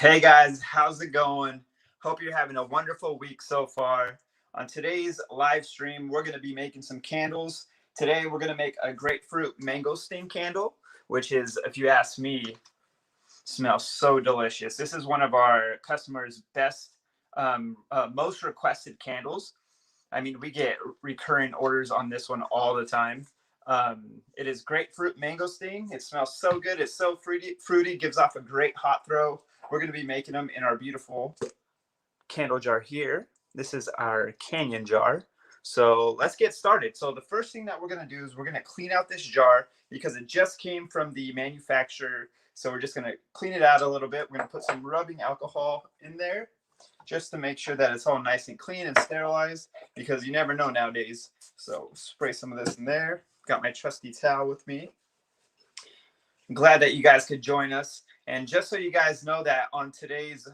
Hey guys, how's it going? Hope you're having a wonderful week so far. On today's live stream, we're going to be making some candles. Today, we're going to make a grapefruit mangosteen candle, which is, if you ask me, smells so delicious. This is one of our customers' best, most requested candles. I mean, we get recurring orders on this one all the time. It is grapefruit mangosteen. It smells so good. It's so fruity, gives off a great hot throw. We're going to be making them in our beautiful candle jar here. This is our canyon jar. So let's get started. So the first thing that we're going to do is we're going to clean out this jar because it just came from the manufacturer. So we're just going to clean it out a little bit. We're going to put some rubbing alcohol in there just to make sure that it's all nice and clean and sterilized, because you never know nowadays. So spray some of this in there. Got my trusty towel with me. I'm glad that you guys could join us. And just so you guys know that on today's,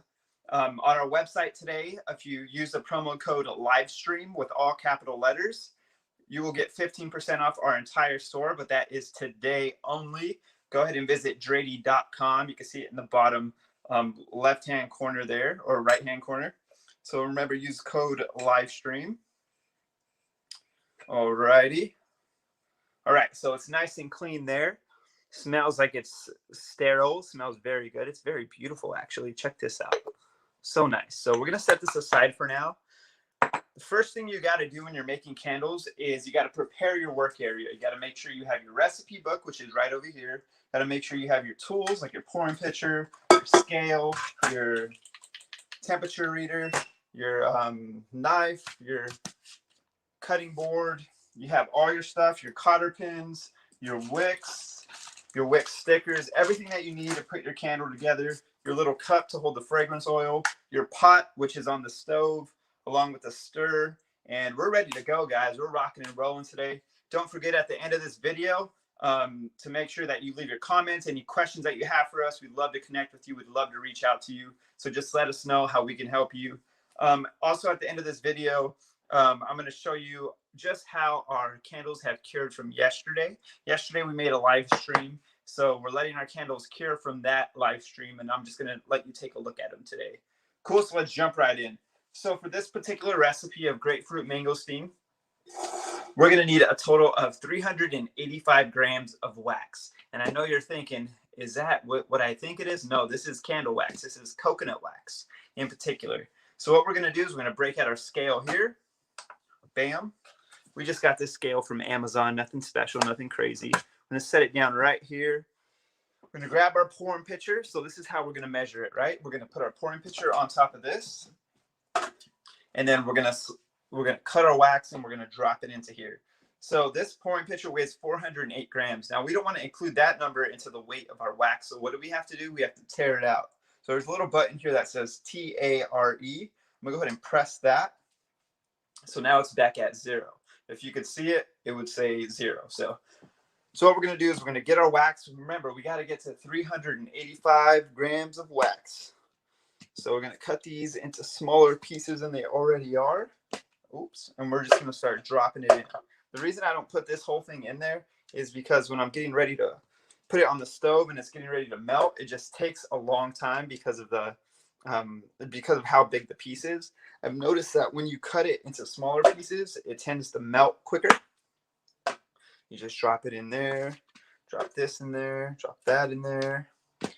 on our website today, if you use the promo code livestream with all capital letters, you will get 15% off our entire store, but that is today only. Go ahead and visit drady.com. You can see it in the bottom left-hand corner there, or right-hand corner. So remember, use code livestream. All righty. All right, so it's nice and clean there. Smells like it's sterile. Smells very good. It's very beautiful, actually. Check this out. So nice. So we're going to set this aside for now. The first thing you got to do when you're making candles is you got to prepare your work area. You got to make sure you have your recipe book, which is right over here. Got to make sure you have your tools, like your pouring pitcher, your scale, your temperature reader, your knife, your cutting board. You have all your stuff, your cotter pins, your wicks stickers, everything that you need to put your candle together, your little cup to hold the fragrance oil, your pot, which is on the stove, along with the stir. And we're ready to go, guys. We're rocking and rolling today. Don't forget at the end of this video to make sure that you leave your comments, any questions that you have for us. We'd love to connect with you. We'd love to reach out to you. So just let us know how we can help you. Also, at the end of this video, I'm going to show you just how our candles have cured from yesterday. Yesterday, we made a live stream. So we're letting our candles cure from that live stream, and I'm just going to let you take a look at them today. Cool, so let's jump right in. So for this particular recipe of grapefruit mangosteen, we're going to need a total of 385 grams of wax. And I know you're thinking, is that what I think it is? No, this is candle wax. This is coconut wax in particular. So what we're going to do is we're going to break out our scale here. Bam. We just got this scale from Amazon. Nothing special, nothing crazy. I'm going to set it down right here. We're going to grab our pouring pitcher. So this is how we're going to measure it, right? We're going to put our pouring pitcher on top of this. And then we're going to cut our wax and we're going to drop it into here. So this pouring pitcher weighs 408 grams. Now we don't want to include that number into the weight of our wax. So what do we have to do? We have to tear it out. So there's a little button here that says TARE. I'm going to go ahead and press that. So now it's back at 0. If you could see it, it would say 0. So what we're going to do is we're going to get our wax. Remember, we got to get to 385 grams of wax. So we're going to cut these into smaller pieces than they already are. Oops. And we're just going to start dropping it in. The reason I don't put this whole thing in there is because when I'm getting ready to put it on the stove and it's getting ready to melt, it just takes a long time because of how big the piece is. I've noticed that when you cut it into smaller pieces, it tends to melt quicker. You just drop it in there, drop this in there, drop that in there. I'm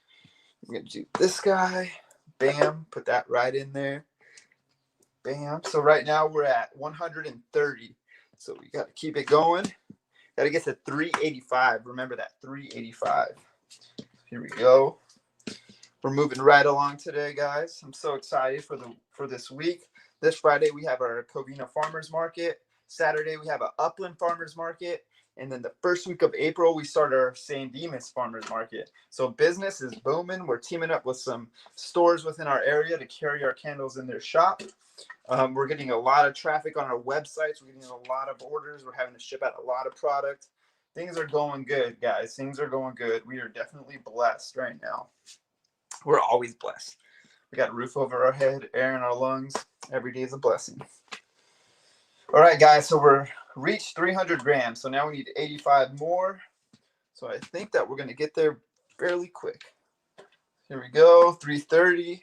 going to do this guy. Bam, put that right in there. Bam. So right now we're at 130. So we got to keep it going. Got to get to 385. Remember that, 385. Here we go. We're moving right along today, guys. I'm so excited for this week. This Friday, we have our Covina Farmers Market. Saturday, we have an Upland Farmers Market. And then the first week of April, we start our San Dimas Farmers Market. So business is booming. We're teaming up with some stores within our area to carry our candles in their shop. We're getting a lot of traffic on our websites. We're getting a lot of orders. We're having to ship out a lot of product. Things are going good, guys. Things are going good. We are definitely blessed right now. We're always blessed. We got a roof over our head, air in our lungs. Every day is a blessing. All right, guys. So we're reached 300 grams. So now we need 85 more. So I think that we're going to get there fairly quick. Here we go. 330.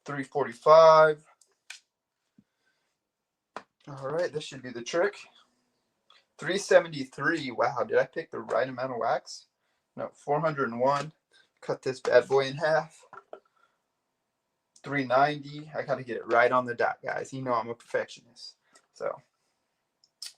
345. All right, this should do the trick. 373. Wow, did I pick the right amount of wax? No, 401. Cut this bad boy in half. 390. I got to get it right on the dot, guys. You know I'm a perfectionist. So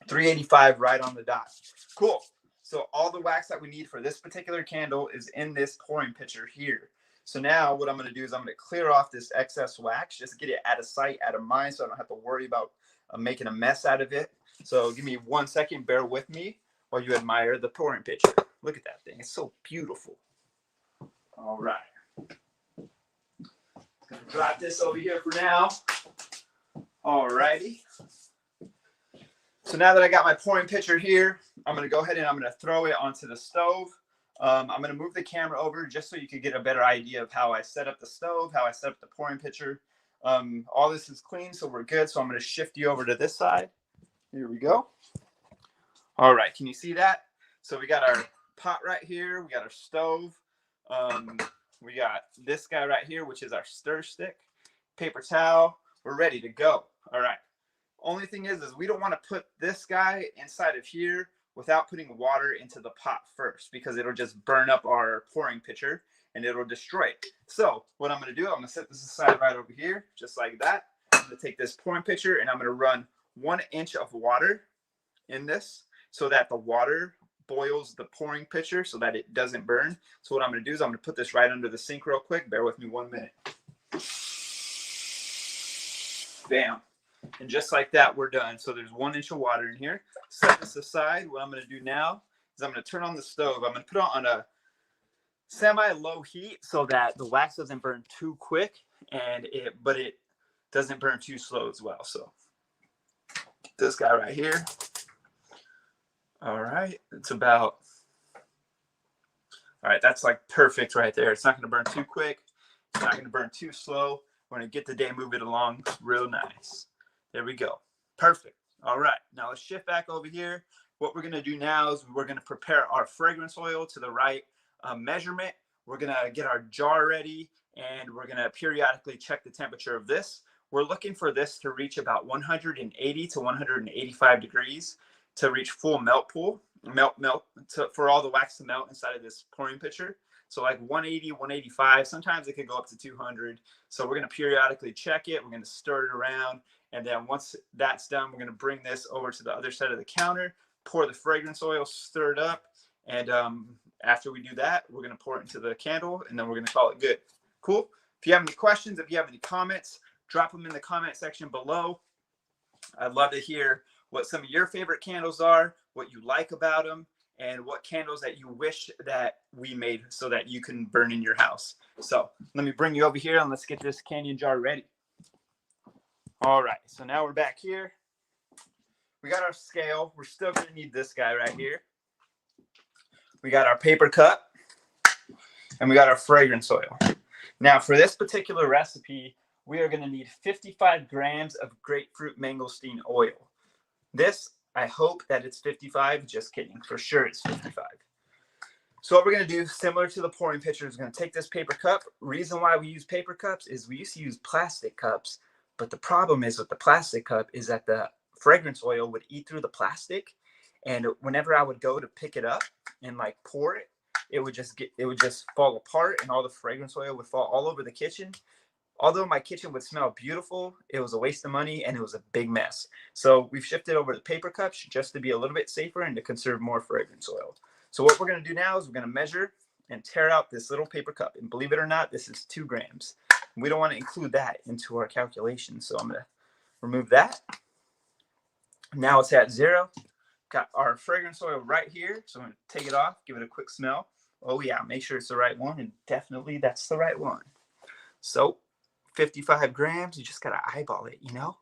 385 right on the dot. Cool. So all the wax that we need for this particular candle is in this pouring pitcher here. So now what I'm going to do is I'm going to clear off this excess wax, just get it out of sight, out of mind, so I don't have to worry about making a mess out of it. So give me 1 second, bear with me while you admire the pouring pitcher. Look at that thing. It's so beautiful. All right. Gonna drop this over here for now. All righty. So now that I got my pouring pitcher here, I'm going to go ahead and I'm going to throw it onto the stove. I'm going to move the camera over just so you could get a better idea of how I set up the stove, how I set up the pouring pitcher. All this is clean, so we're good. So I'm going to shift you over to this side. Here we go. All right, can you see that? So we got our pot right here. We got our stove. We got this guy right here, which is our stir stick. Paper towel. We're ready to go. All right. Only thing is we don't want to put this guy inside of here without putting water into the pot first, because it'll just burn up our pouring pitcher and it'll destroy it. So what I'm going to do, I'm going to set this aside right over here, just like that. I'm going to take this pouring pitcher and I'm going to run 1 inch of water in this so that the water boils the pouring pitcher so that it doesn't burn. So what I'm going to do is I'm going to put this right under the sink real quick. Bear with me 1 minute. Bam. And just like that, we're done. So there's 1 inch of water in here. Set this aside. What I'm going to do now is I'm going to turn on the stove. I'm going to put it on a semi-low heat so that the wax doesn't burn too quick, but it doesn't burn too slow as well. So this guy right here. All right. It's about, all right, that's like perfect right there. It's not going to burn too quick. It's not going to burn too slow. We're going to get the day, move it along real nice. There we go. Perfect. All right. Now let's shift back over here. What we're going to do now is we're going to prepare our fragrance oil to the right measurement. We're going to get our jar ready, and we're going to periodically check the temperature of this. We're looking for this to reach about 180 to 185 degrees to reach full melt for all the wax to melt inside of this pouring pitcher. So like 180, 185, sometimes it could go up to 200. So we're going to periodically check it. We're going to stir it around. And then once that's done, we're going to bring this over to the other side of the counter, pour the fragrance oil, stir it up. And after we do that, we're going to pour it into the candle, and then we're going to call it good. Cool. If you have any questions, if you have any comments, drop them in the comment section below. I'd love to hear what some of your favorite candles are, what you like about them, and what candles that you wish that we made so that you can burn in your house. So let me bring you over here and let's get this canyon jar ready. All right, so now we're back here. We got our scale. We're still going to need this guy right here. We got our paper cup, and we got our fragrance oil. Now for this particular recipe, we are going to need 55 grams of grapefruit mangosteen oil. This, I hope that it's 55. Just kidding. For sure it's 55. So what we're going to do, similar to the pouring pitcher, is going to take this paper cup. Reason why we use paper cups is we used to use plastic cups. But the problem is with the plastic cup is that the fragrance oil would eat through the plastic. And whenever I would go to pick it up and like pour it, it would just fall apart, and all the fragrance oil would fall all over the kitchen. Although my kitchen would smell beautiful, it was a waste of money and it was a big mess. So we've shifted over to paper cups just to be a little bit safer and to conserve more fragrance oil. So what we're going to do now is we're going to measure and tear out this little paper cup. And believe it or not, this is 2 grams. We don't want to include that into our calculation. So I'm going to remove that. Now it's at 0. Got our fragrance oil right here. So I'm going to take it off, give it a quick smell. Oh yeah, make sure it's the right one. And definitely that's the right one. So 55 grams, you just got to eyeball it, you know?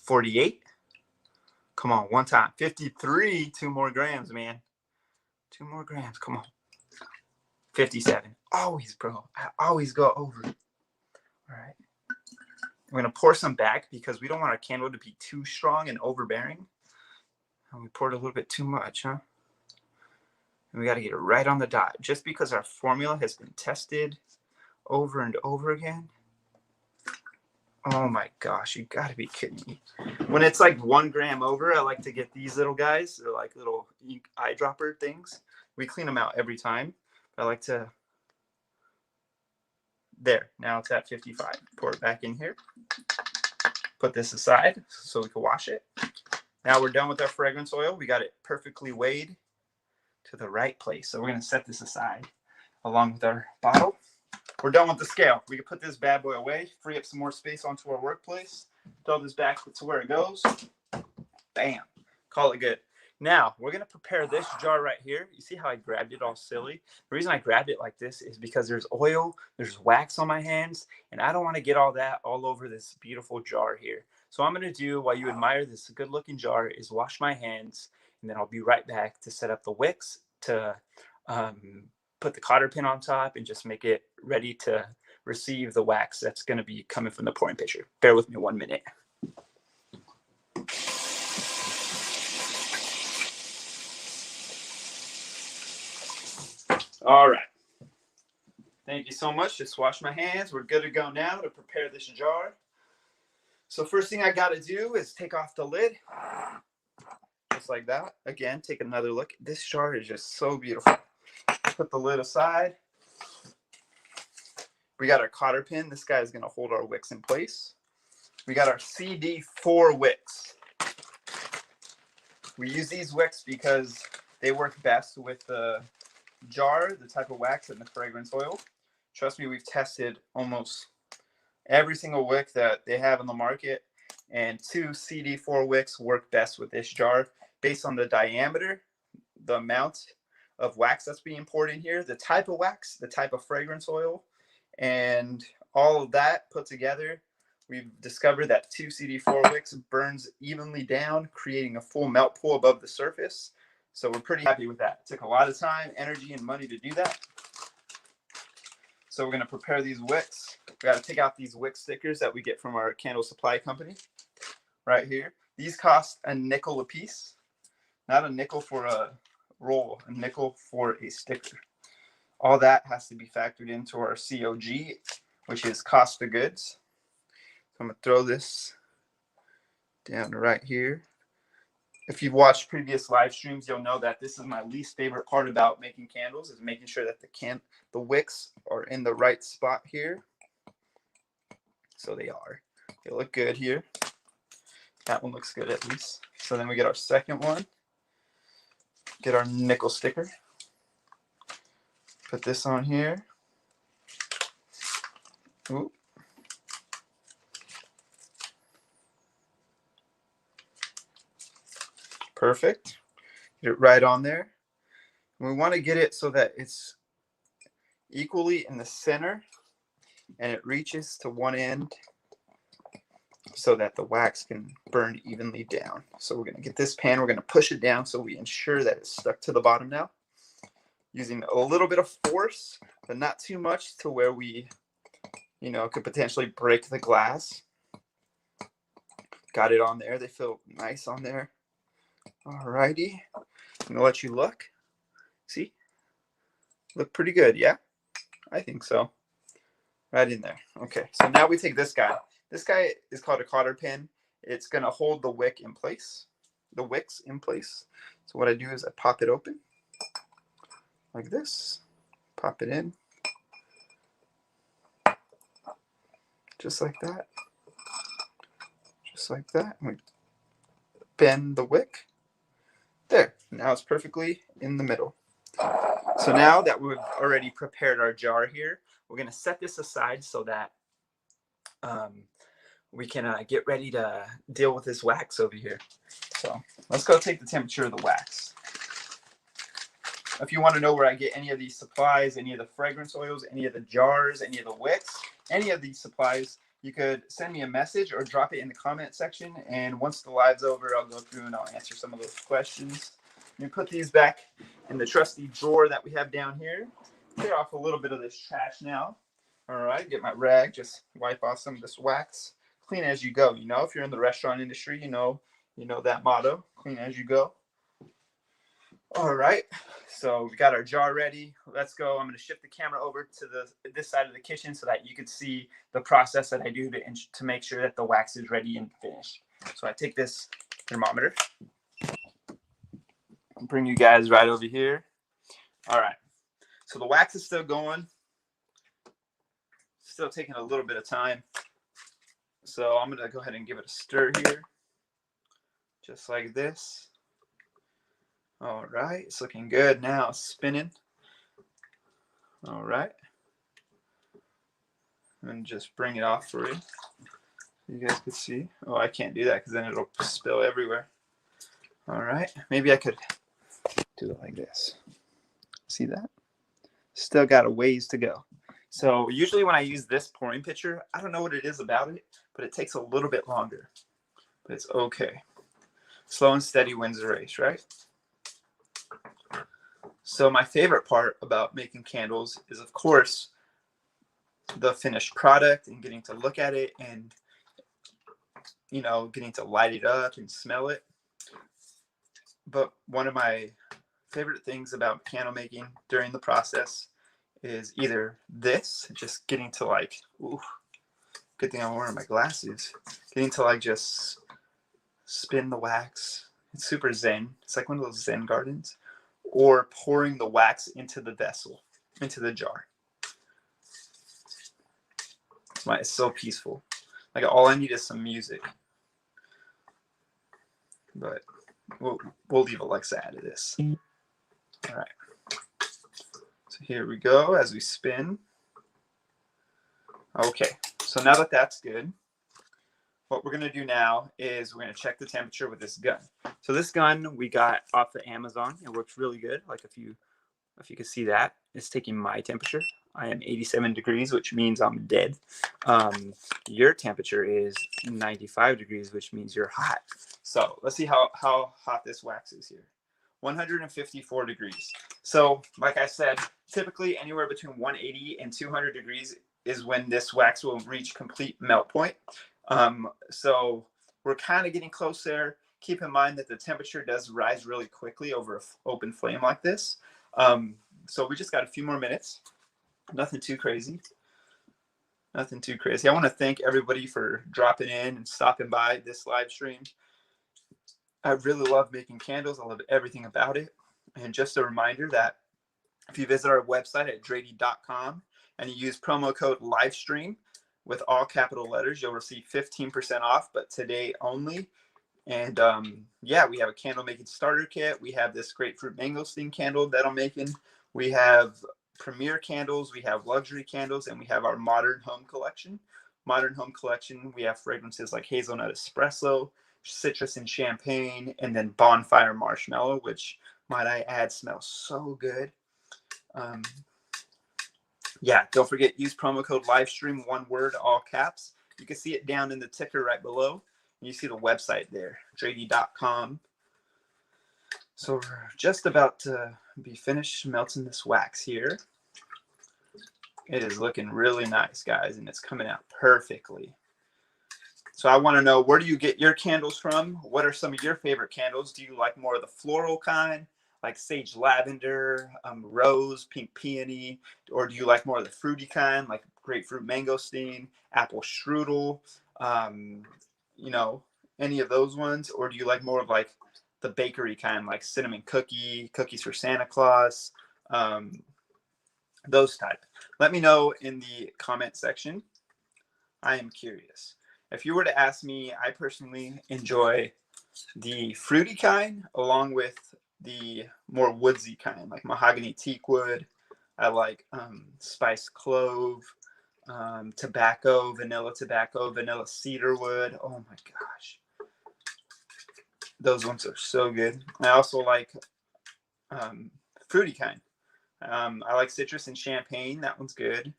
48. Come on, one time. 53, 2 more grams, man. 2 more grams, come on. 57. Always, bro. I always go over. All right. We're going to pour some back because we don't want our candle to be too strong and overbearing. And we poured a little bit too much, huh? And we got to get it right on the dot. Just because our formula has been tested over and over again. Oh my gosh, you got to be kidding me. When it's like 1 gram over, I like to get these little guys. They're like little ink eyedropper things. We clean them out every time. I like to, there, now it's at 55. Pour it back in here. Put this aside so we can wash it. Now we're done with our fragrance oil. We got it perfectly weighed to the right place. So we're going to set this aside along with our bottle. We're done with the scale. We can put this bad boy away, free up some more space onto our workplace. Throw this back to where it goes. Bam. Call it good. Now, we're going to prepare this jar right here. You see how I grabbed it all silly? The reason I grabbed it like this is because there's oil, there's wax on my hands, and I don't want to get all that all over this beautiful jar here. So what I'm going to do while you admire this good-looking jar is wash my hands, and then I'll be right back to set up the wicks, to put the cotter pin on top, and just make it ready to receive the wax that's going to be coming from the pouring pitcher. Bear with me 1 minute. All right. Thank you so much. Just wash my hands. We're good to go now to prepare this jar. So first thing I got to do is take off the lid. Just like that. Again, take another look. This jar is just so beautiful. Put the lid aside. We got our cotter pin. This guy is going to hold our wicks in place. We got our CD4 wicks. We use these wicks because they work best with the jar, the type of wax, and the fragrance oil. Trust me, we've tested almost every single wick that they have in the market, and 2 CD4 wicks work best with this jar based on the diameter, the amount of wax that's being poured in here, the type of wax, the type of fragrance oil, and all of that put together. We've discovered that 2 CD4 wicks burns evenly down, creating a full melt pool above the surface. So we're pretty happy with that. It took a lot of time, energy, and money to do that. So we're going to prepare these wicks. We got to take out these wick stickers that we get from our candle supply company right here. These cost a nickel a piece. Not a nickel for a roll, a nickel for a sticker. All that has to be factored into our COG, which is cost of goods. So I'm going to throw this down right here. If you've watched previous live streams, you'll know that this is my least favorite part about making candles, is making sure that the wicks are in the right spot here. So they are. They look good here. That one looks good at least. So then we get our second one. Get our nickel sticker. Put this on here. Ooh. Perfect. Get it right on there. And we want to get it so that it's equally in the center and it reaches to one end so that the wax can burn evenly down. So we're going to get this pan, we're going to push it down so we ensure that it's stuck to the bottom now. Using a little bit of force, but not too much to where we, could potentially break the glass. Got it on there. They feel nice on there. Alrighty. I'm going to let you look. See? Look pretty good, yeah? I think so. Right in there. Okay, so now we take this guy. This guy is called a cotter pin. It's going to hold the wick in place, the wicks in place. So what I do is I pop it open like this. Pop it in. Just like that. Just like that. We bend the wick. There. Now it's perfectly in the middle. So now that we've already prepared our jar here, we're going to set this aside so that we can get ready to deal with this wax over here. So let's go take the temperature of the wax. If you want to know where I get any of these supplies, any of the fragrance oils, any of the jars, any of the wicks, any of these supplies, you could send me a message or drop it in the comment section. And once the live's over, I'll go through and I'll answer some of those questions. Let me put these back in the trusty drawer that we have down here. Clear off a little bit of this trash now. All right, get my rag, just wipe off some of this wax. Clean as you go. If you're in the restaurant industry, you know that motto, clean as you go. All right, so we got our jar ready. Let's go. I'm going to shift the camera over to this side of the kitchen so that you can see the process that I do to make sure that the wax is ready and finished. So I take this thermometer and bring you guys right over here. All right, so the wax is still going, still taking a little bit of time. So I'm going to go ahead and give it a stir here, just like this. All right, it's looking good now, spinning. All right, and just bring it off for you. You guys can see. Oh, I can't do that because then it'll spill everywhere. All right, maybe I could do it like this. See that? Still got a ways to go. So usually when I use this pouring pitcher, I don't know what it is about it, but it takes a little bit longer. But it's okay. Slow and steady wins the race, right? So my favorite part about making candles is, of course, the finished product and getting to look at it and, you know, getting to light it up and smell it. But one of my favorite things about candle making during the process is either this, just getting to like, ooh, good thing I'm wearing my glasses, getting to like just spin the wax. It's super zen. It's like one of those zen gardens. Or pouring the wax into the vessel, into the jar. It's so peaceful. Like all I need is some music. But we'll leave Alexa out of this. All right. So here we go as we spin. Okay, so now that that's good, what we're going to do now is we're going to check the temperature with this gun. So this gun we got off of Amazon. It works really good. Like if you can see that, it's taking my temperature. I am 87 degrees, which means I'm dead. Your temperature is 95 degrees, which means you're hot. So let's see how hot this wax is here. 154 degrees. So like I said, typically anywhere between 180 and 200 degrees is when this wax will reach complete melt point. So we're kind of getting close there. Keep in mind that the temperature does rise really quickly over an open flame like this. So we just got a few more minutes. Nothing too crazy. Nothing too crazy. I want to thank everybody for dropping in and stopping by this live stream. I really love making candles. I love everything about it. And just a reminder that if you visit our website at drady.com and you use promo code livestream with all capital letters, you'll receive 15% off, but today only. And yeah, we have a candle making starter kit. We have this grapefruit mangosteen candle that I'm making. We have premier candles. We have luxury candles, and we have our modern home collection. Modern home collection, we have fragrances like hazelnut espresso, citrus and champagne, and then bonfire marshmallow, which, might I add, smells so good. Yeah, don't forget, use promo code livestream, one word, all caps. You can see it down in the ticker right below. You see the website there, drady.com. So we're just about to be finished melting this wax here. It is looking really nice, guys, and it's coming out perfectly. So I want to know, where do you get your candles from? What are some of your favorite candles? Do you like more of the floral kind, like sage lavender, rose, pink peony? Or do you like more of the fruity kind, like grapefruit mangosteen, apple strudel? You know, any of those ones? Or do you like more of like the bakery kind, like cinnamon cookies for Santa Claus, those type? Let me know in the comment section. I am curious. If you were to ask me, I personally enjoy the fruity kind along with the more woodsy kind, like mahogany teakwood. I like spiced clove, tobacco, vanilla cedarwood. Oh my gosh. Those ones are so good. I also like fruity kind. I like citrus and champagne. That one's good.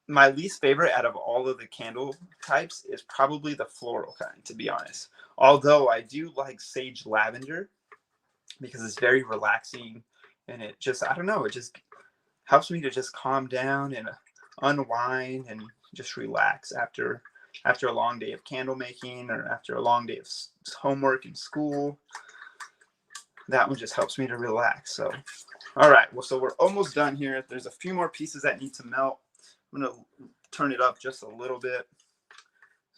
My least favorite out of all of the candle types is probably the floral kind, to be honest. Although I do like sage lavender because it's very relaxing and it just, I don't know, it just helps me to just calm down and unwind and just relax after a long day of candle making or after a long day of homework and school. that one just helps me to relax. So, all right. Well, so we're almost done here. There's a few more pieces that need to melt. I'm going to turn it up just a little bit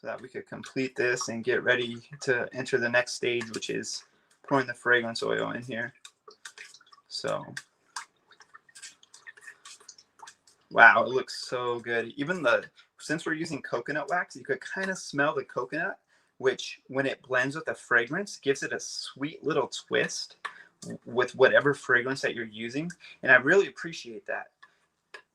so that we could complete this and get ready to enter the next stage, which is pouring the fragrance oil in here. So, wow, it looks so good. Even since we're using coconut wax, you could kind of smell the coconut, which when it blends with the fragrance, gives it a sweet little twist with whatever fragrance that you're using. And I really appreciate that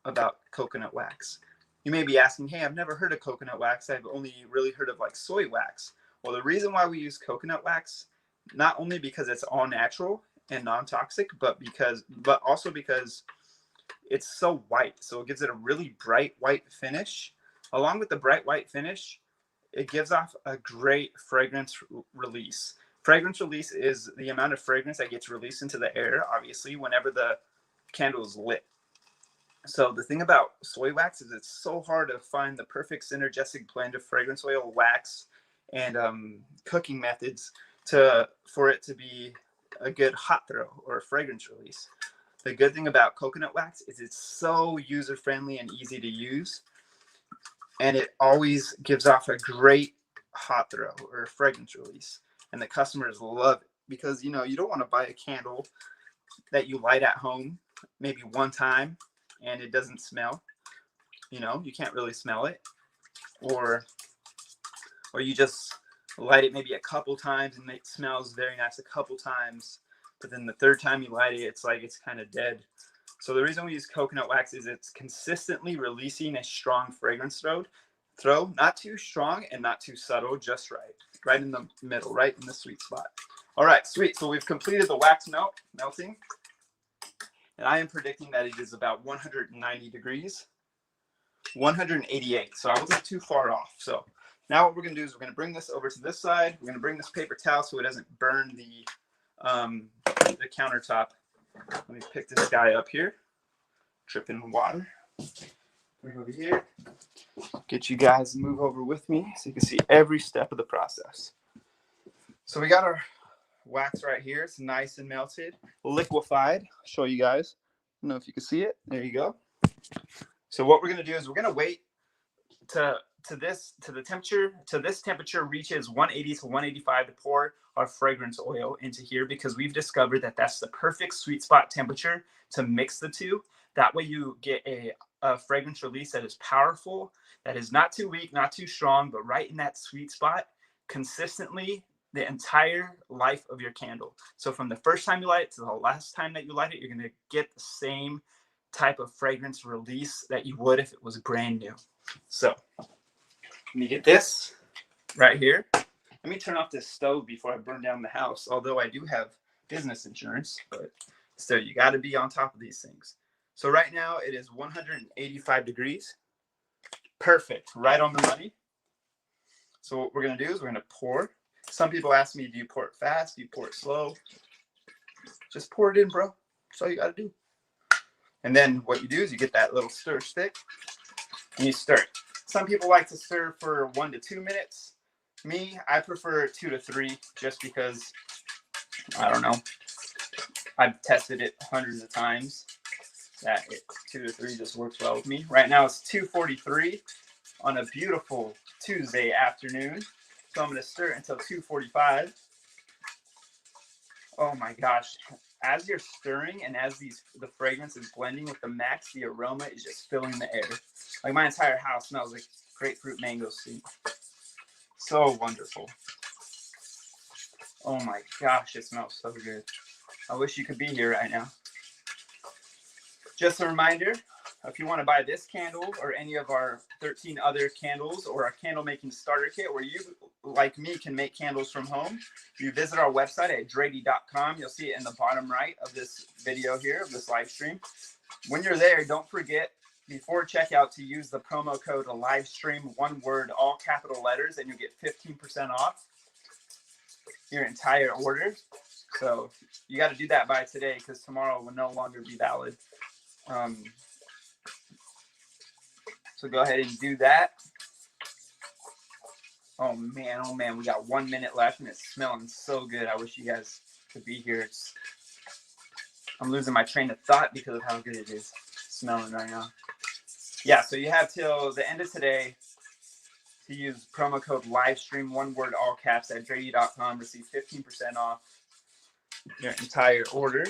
about coconut wax. You may be asking, hey, I've never heard of coconut wax. I've only really heard of like soy wax. Well, the reason why we use coconut wax, not only because it's all natural and non-toxic, but also because it's so white. So it gives it a really bright white finish. Along with the bright white finish, it gives off a great fragrance release. Fragrance release is the amount of fragrance that gets released into the air, obviously, whenever the candle is lit. So the thing about soy wax is it's so hard to find the perfect synergistic blend of fragrance oil, wax, and cooking methods for it to be a good hot throw or a fragrance release. The good thing about coconut wax is it's so user-friendly and easy to use, and it always gives off a great hot throw or a fragrance release. And the customers love it because, you don't want to buy a candle that you light at home maybe one time and it doesn't smell. You can't really smell it. Or you just light it maybe a couple times and it smells very nice a couple times, but then the third time you light it, it's like it's kind of dead. So the reason we use coconut wax is it's consistently releasing a strong fragrance throw, not too strong and not too subtle, just right in the middle, right in the sweet spot. All right, sweet. So we've completed the wax melting, and I am predicting that it is about 190 degrees, 188. So I wasn't too far off. So now what we're going to do is we're going to bring this over to this side. We're going to bring this paper towel so it doesn't burn the countertop. Let me pick this guy up here. Dripping water. Bring over here. Get you guys to move over with me so you can see every step of the process. So we got our wax right here. It's nice and melted, liquefied. I'll show you guys. I don't know if you can see it. There you go. So what we're going to do is we're going to wait this temperature reaches 180 to 185 to pour our fragrance oil into here, because we've discovered that that's the perfect sweet spot temperature to mix the two. That way you get a fragrance release that is powerful, that is not too weak, not too strong, but right in that sweet spot consistently the entire life of your candle. So from the first time you light it to the last time that you light it, you're going to get the same type of fragrance release that you would if it was brand new. So let me get this right here. Let me turn off this stove before I burn down the house, although I do have business insurance, but still, you got to be on top of these things. So right now it is 185 degrees. Perfect. Right on the money. So what we're going to do is we're going to pour. Some people ask me, do you pour it fast? Do you pour it slow? Just pour it in, bro. That's all you got to do. And then what you do is you get that little stir stick and you stir it. Some people like to stir for 1 to 2 minutes. Me, I prefer 2 to 3 just because, I don't know, I've tested it hundreds of times. 2 to 3 just works well with me. Right now it's 2:43 on a beautiful Tuesday afternoon. So I'm going to stir it until 2:45. Oh my gosh. As you're stirring and as the fragrance is blending with the max, the aroma is just filling the air. Like my entire house smells like grapefruit mango soup. So wonderful. Oh my gosh, it smells so good. I wish you could be here right now. Just a reminder, if you want to buy this candle or any of our 13 other candles or a candle making starter kit where you, like me, can make candles from home, you visit our website at drady.com. You'll see it in the bottom right of this video here, of this live stream. When you're there, don't forget before checkout to use the promo code livestream, one word, all capital letters, and you'll get 15% off your entire order. So you got to do that by today because tomorrow will no longer be valid. So go ahead and do that. Oh man, we got 1 minute left and it's smelling so good. I wish you guys to be here. I'm losing my train of thought because of how good it is smelling right now. Yeah, so you have till the end of today to use promo code livestream, one word, all caps, at drady.com. Receive 15% off your entire order.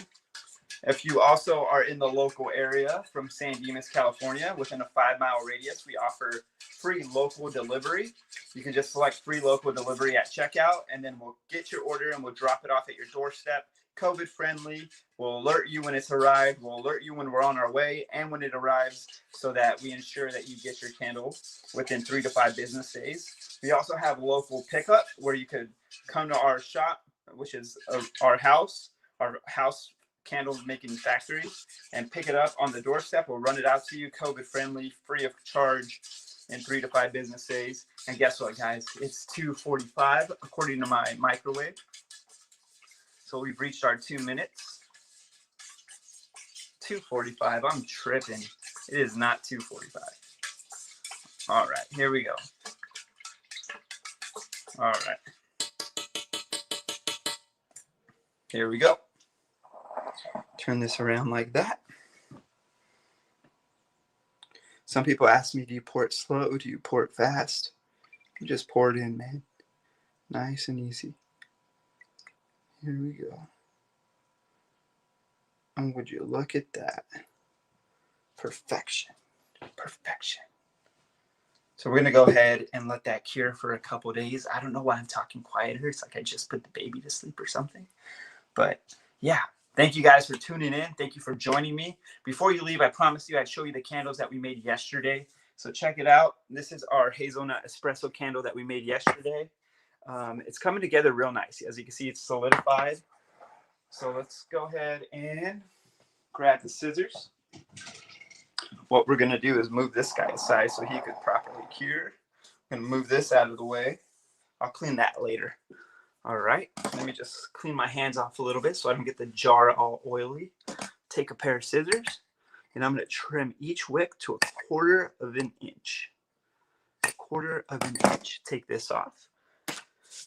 If you also are in the local area from San Dimas, California, within a 5-mile radius, we offer free local delivery. You can just select free local delivery at checkout, and then we'll get your order and we'll drop it off at your doorstep. COVID friendly. We'll alert you when it's arrived. We'll alert you when we're on our way and when it arrives, so that we ensure that you get your candle within 3 to 5 business days. We also have local pickup where you could come to our shop, which is our house candle making factory, and pick it up on the doorstep. We'll run it out to you, COVID friendly, free of charge, in 3 to 5 business days. And guess what, guys? It's 2:45 according to my microwave. So we've reached our 2 minutes. 2:45. I'm tripping. It is not 2:45. All right, here we go. All right. Here we go. Turn this around like that. Some people ask me, do you pour it slow? Do you pour it fast? You just pour it in, man. Nice and easy. Here we go. And would you look at that? Perfection. Perfection. So we're going to go ahead and let that cure for a couple days. I don't know why I'm talking quieter. It's like I just put the baby to sleep or something. But yeah. Thank you guys for tuning in. Thank you for joining me. Before you leave, I promised you I'd show you the candles that we made yesterday. So check it out. This is our hazelnut espresso candle that we made yesterday. It's coming together real nice. As you can see, it's solidified. So let's go ahead and grab the scissors. What we're going to do is move this guy aside so he could properly cure. I'm going to move this out of the way. I'll clean that later. All right, let me just clean my hands off a little bit so I don't get the jar all oily. Take a pair of scissors, and I'm going to trim each wick to 1/4 of an inch. 1/4 of an inch. Take this off.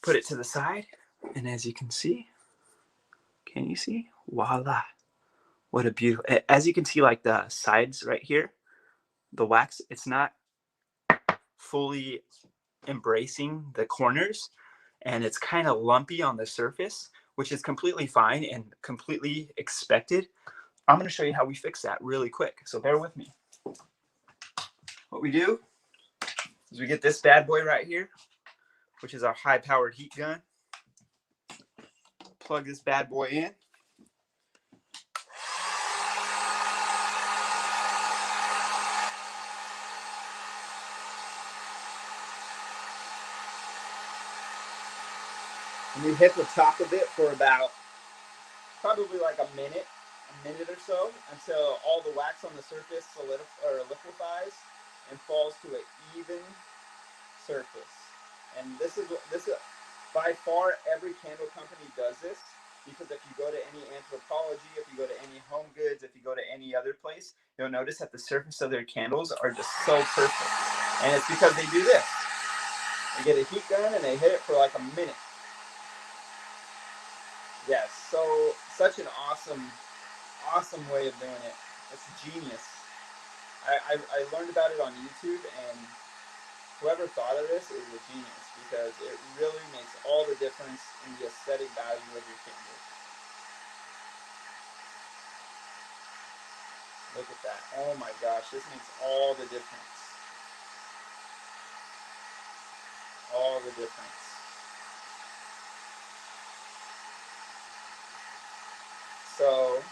Put it to the side, and as you can see, voila. What a beautiful, as you can see, like the sides right here, the wax, it's not fully embracing the corners. And it's kind of lumpy on the surface, which is completely fine and completely expected. I'm going to show you how we fix that really quick. So bear with me. What we do is we get this bad boy right here, which is our high-powered heat gun. Plug this bad boy in. And we hit the top of it for about probably like a minute or so, until all the wax on the surface liquefies and falls to an even surface. And this is by far every candle company does this, because if you go to any Anthropologie, if you go to any Home Goods, if you go to any other place, you'll notice that the surface of their candles are just so perfect. And it's because they do this. They get a heat gun and they hit it for like a minute. Yes, so such an awesome way of doing it. It's genius. I learned about it on YouTube, and whoever thought of this is a genius, because it really makes all the difference in the aesthetic value of your candle. Look at that. Oh my gosh, this makes all the difference. All the difference. So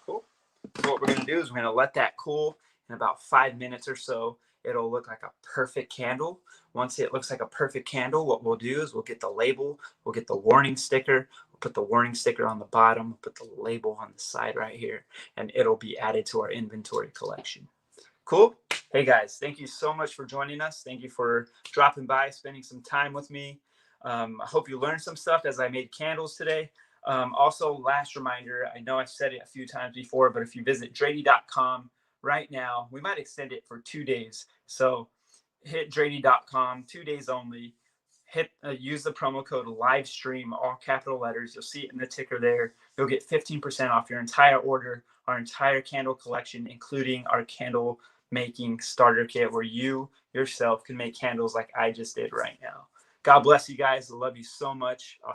cool. So what we're going to do is we're going to let that cool in about 5 minutes or so. It'll look like a perfect candle. Once it looks like a perfect candle, what we'll do is we'll get the label, we'll get the warning sticker, we'll put the warning sticker on the bottom, we'll put the label on the side right here, and it'll be added to our inventory collection. Cool? Hey guys, thank you so much for joining us. Thank you for dropping by, spending some time with me. I hope you learned some stuff as I made candles today. Also, last reminder, I know I've said it a few times before, but if you visit drady.com right now. We might extend it for 2 days. So hit drady.com, 2 days only. Use the promo code live stream, all capital letters. You'll see it in the ticker there. You'll get 15% off your entire order, our entire candle collection, including our candle making starter kit, where you yourself can make candles like I just did right now. God bless you guys. I love you so much. I'll